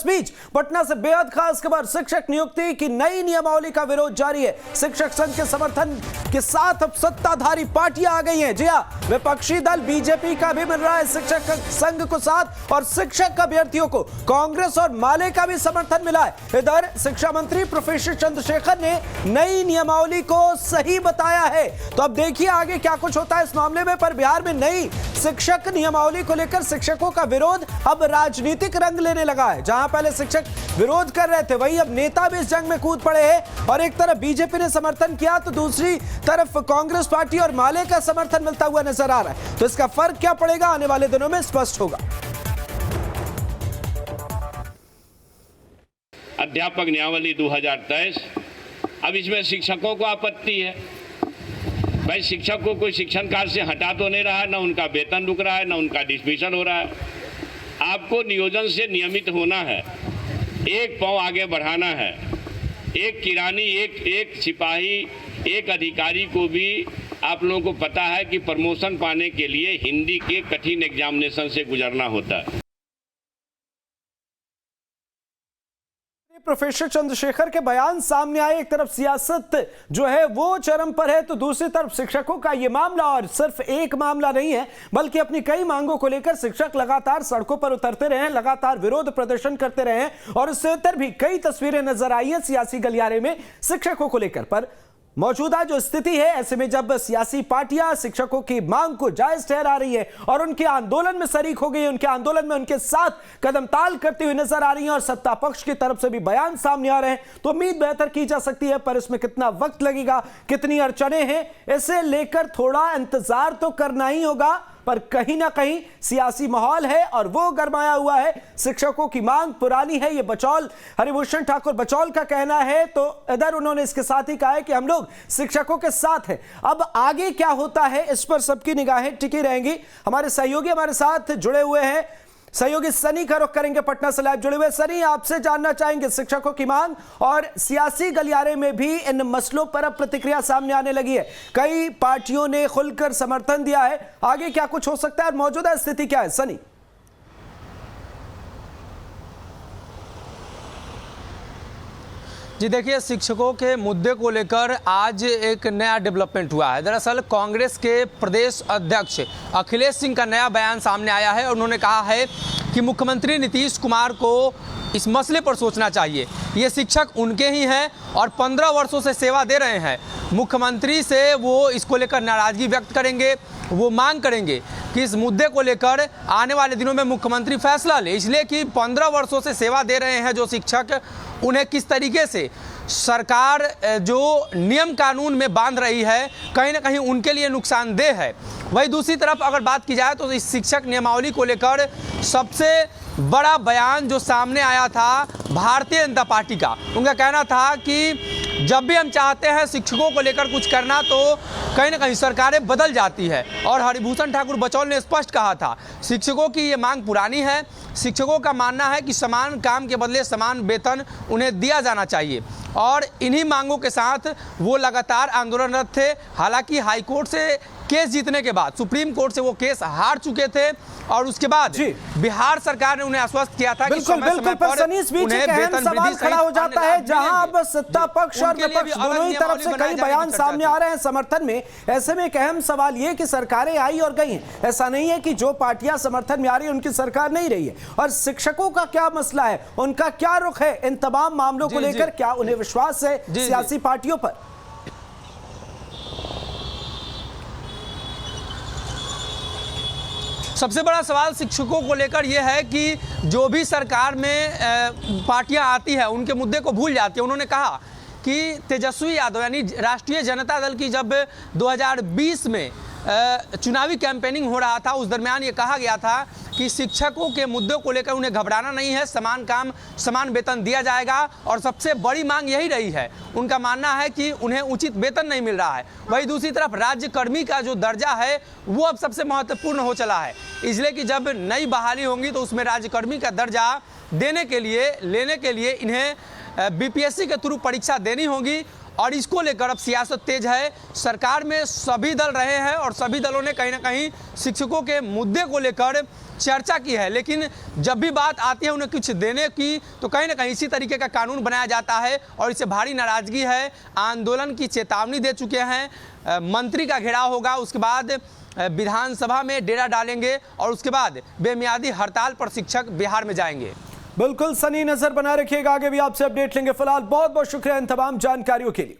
इस बीच पटना से बेहद खास खबर, शिक्षक नियुक्ति की नई नियमावली का विरोध जारी है। शिक्षक संघ के समर्थन के साथ अब सत्ताधारी पार्टियां आ गई हैं। जी हां, विपक्षी दल बीजेपी का भी मिल रहा है शिक्षक संघ को साथ, और शिक्षक अभ्यर्थियों को कांग्रेस और माले का भी समर्थन मिला है। इधर शिक्षा मंत्री प्रोफेसर चंद्रशेखर ने नई नियमावली को सही बताया है। तो अब देखिए आगे क्या कुछ होता है इस मामले में। पर बिहार में नई शिक्षक नियमावली को लेकर शिक्षकों का विरोध अब राजनीतिक रंग लेने लगा है। जहां पहले शिक्षक विरोध कर रहे थे, वहीं अब नेता भी इस जंग में कूद पड़े हैं। और एक तरफ बीजेपी ने समर्थन किया तो दूसरी तरफ कांग्रेस पार्टी और माले का समर्थन मिलता हुआ नजर आ रहा है। तो इसका फर्क क्या पड़ेगा आने वाले दिनों में स्पष्ट होगा। अध्यापक नियमावली 2023, अब इसमें शिक्षकों को आपत्ति है। भाई शिक्षक को कोई शिक्षण कार्य से हटा तो नहीं रहा है, ना उनका वेतन रुक रहा है, ना उनका डिसमिशन हो रहा है। आपको नियोजन से नियमित होना है, एक पांव आगे बढ़ाना है। एक किरानी, एक सिपाही, एक अधिकारी को भी आप लोगों को पता है कि प्रमोशन पाने के लिए हिंदी के कठिन एग्जामिनेशन से गुजरना होता है। प्रोफेसर चंद्रशेखर के बयान सामने आए, एक तरफ सियासत जो है वो चरम पर है तो दूसरी तरफ शिक्षकों का ये मामला, और सिर्फ एक मामला नहीं है बल्कि अपनी कई मांगों को लेकर शिक्षक लगातार सड़कों पर उतरते रहे हैं, लगातार विरोध प्रदर्शन करते रहे हैं। और इससे उत्तर भी कई तस्वीरें नजर आई हैं सियासी गलियारे में शिक्षकों को लेकर। पर मौजूदा जो स्थिति है, ऐसे में जब सियासी पार्टियां शिक्षकों की मांग को जायज ठहरा रही है और उनके आंदोलन में शरीक हो गई है, उनके आंदोलन में उनके साथ कदम ताल करती हुई नजर आ रही है और सत्ता पक्ष की तरफ से भी बयान सामने आ रहे हैं, तो उम्मीद बेहतर की जा सकती है। पर इसमें कितना वक्त लगेगा, कितनी अड़चने हैं, इसे लेकर थोड़ा इंतजार तो करना ही होगा। पर कहीं ना कहीं सियासी माहौल है और वो गरमाया हुआ है। शिक्षकों की मांग पुरानी है, ये बचौल हरिभूषण ठाकुर बचौल का कहना है। तो इधर उन्होंने इसके साथ ही कहा है कि हम लोग शिक्षकों के साथ हैं। अब आगे क्या होता है इस पर सबकी निगाहें टिकी रहेंगी। हमारे सहयोगी हमारे साथ जुड़े हुए हैं, सहयोगी सनी का रुख करेंगे, पटना से लाइव जुड़े हुए। सनी, आपसे जानना चाहेंगे शिक्षकों की मांग और सियासी गलियारे में भी इन मसलों पर अब प्रतिक्रिया सामने आने लगी है। कई पार्टियों ने खुलकर समर्थन दिया है, आगे क्या कुछ हो सकता है और मौजूदा स्थिति क्या है सनी? जी देखिए, शिक्षकों के मुद्दे को लेकर आज एक नया डेवलपमेंट हुआ है। दरअसल कांग्रेस के प्रदेश अध्यक्ष अखिलेश सिंह का नया बयान सामने आया है और उन्होंने कहा है कि मुख्यमंत्री नीतीश कुमार को इस मसले पर सोचना चाहिए। ये शिक्षक उनके ही हैं और 15 वर्षों से सेवा दे रहे हैं। मुख्यमंत्री से वो इसको लेकर नाराज़गी व्यक्त करेंगे, वो मांग करेंगे कि इस मुद्दे को लेकर आने वाले दिनों में मुख्यमंत्री फैसला ले, इसलिए कि 15 वर्षों से सेवा दे रहे हैं जो शिक्षक, उन्हें किस तरीके से सरकार जो नियम कानून में बांध रही है कहीं ना कहीं उनके लिए नुकसानदेह है। वहीं दूसरी तरफ अगर बात की जाए तो इस शिक्षक नियमावली को लेकर सबसे बड़ा बयान जो सामने आया था भारतीय जनता पार्टी का, उनका कहना था कि जब भी हम चाहते हैं शिक्षकों को लेकर कुछ करना तो कहीं ना कहीं सरकारें बदल जाती है। और हरिभूषण ठाकुर बचौल ने स्पष्ट कहा था शिक्षकों की ये मांग पुरानी है। शिक्षकों का मानना है कि समान काम के बदले समान वेतन उन्हें दिया जाना चाहिए और इन्हीं मांगों के साथ वो लगातार आंदोलनरत थे। हालांकि हाईकोर्ट से केस जीतने के बाद, सुप्रीम कोर्ट से वो केस हार चुके थे और उसके बाद बिहार सरकार ने उन्हें आश्वस्त किया था कि समय समय पर उन्हें वेतन सवाल खड़ा हो जाता है। जहां अब सत्ता पक्ष और विपक्ष दोनों ही तरफ से कई बयान सामने आ रहे हैं समर्थन में, ऐसे में एक अहम सवाल ये कि सरकारें आई और गई हैं। ऐसा नहीं है कि जो पार्टियां समर्थन में आ रही है उनकी सरकार नहीं रही है। और शिक्षकों का क्या मसला है, उनका क्या रुख है इन तमाम मामलों को लेकर, क्या उन्हें विश्वास है सियासी पार्टियों पर? सबसे बड़ा सवाल शिक्षकों को लेकर यह है कि जो भी सरकार में पार्टियां आती है उनके मुद्दे को भूल जाती है। उन्होंने कहा कि तेजस्वी यादव यानी राष्ट्रीय जनता दल की जब 2020 में चुनावी कैंपेनिंग हो रहा था, उस दरमियान ये कहा गया था कि शिक्षकों के मुद्दों को लेकर उन्हें घबराना नहीं है, समान काम समान वेतन दिया जाएगा। और सबसे बड़ी मांग यही रही है। उनका मानना है कि उन्हें उचित वेतन नहीं मिल रहा है। वहीं दूसरी तरफ राज्यकर्मी का जो दर्जा है वो अब सबसे महत्वपूर्ण हो चला है, इसलिए कि जब नई बहाली होंगी तो उसमें राज्यकर्मी का दर्जा लेने के लिए इन्हें बीपीएससी के थ्रू परीक्षा देनी होगी और इसको लेकर अब सियासत तेज है। सरकार में सभी दल रहे हैं और सभी दलों ने कहीं ना कहीं शिक्षकों के मुद्दे को लेकर चर्चा की है, लेकिन जब भी बात आती है उन्हें कुछ देने की तो कहीं ना कहीं इसी तरीके का कानून बनाया जाता है और इससे भारी नाराजगी है। आंदोलन की चेतावनी दे चुके हैं, मंत्री का घेराव होगा, उसके बाद विधानसभा में डेरा डालेंगे और उसके बाद बेमियादी हड़ताल पर शिक्षक बिहार में जाएंगे। बिल्कुल सनी, नजर बना रखिएगा, आगे भी आपसे अपडेट लेंगे। फिलहाल बहुत बहुत शुक्रिया इन तमाम जानकारियों के लिए।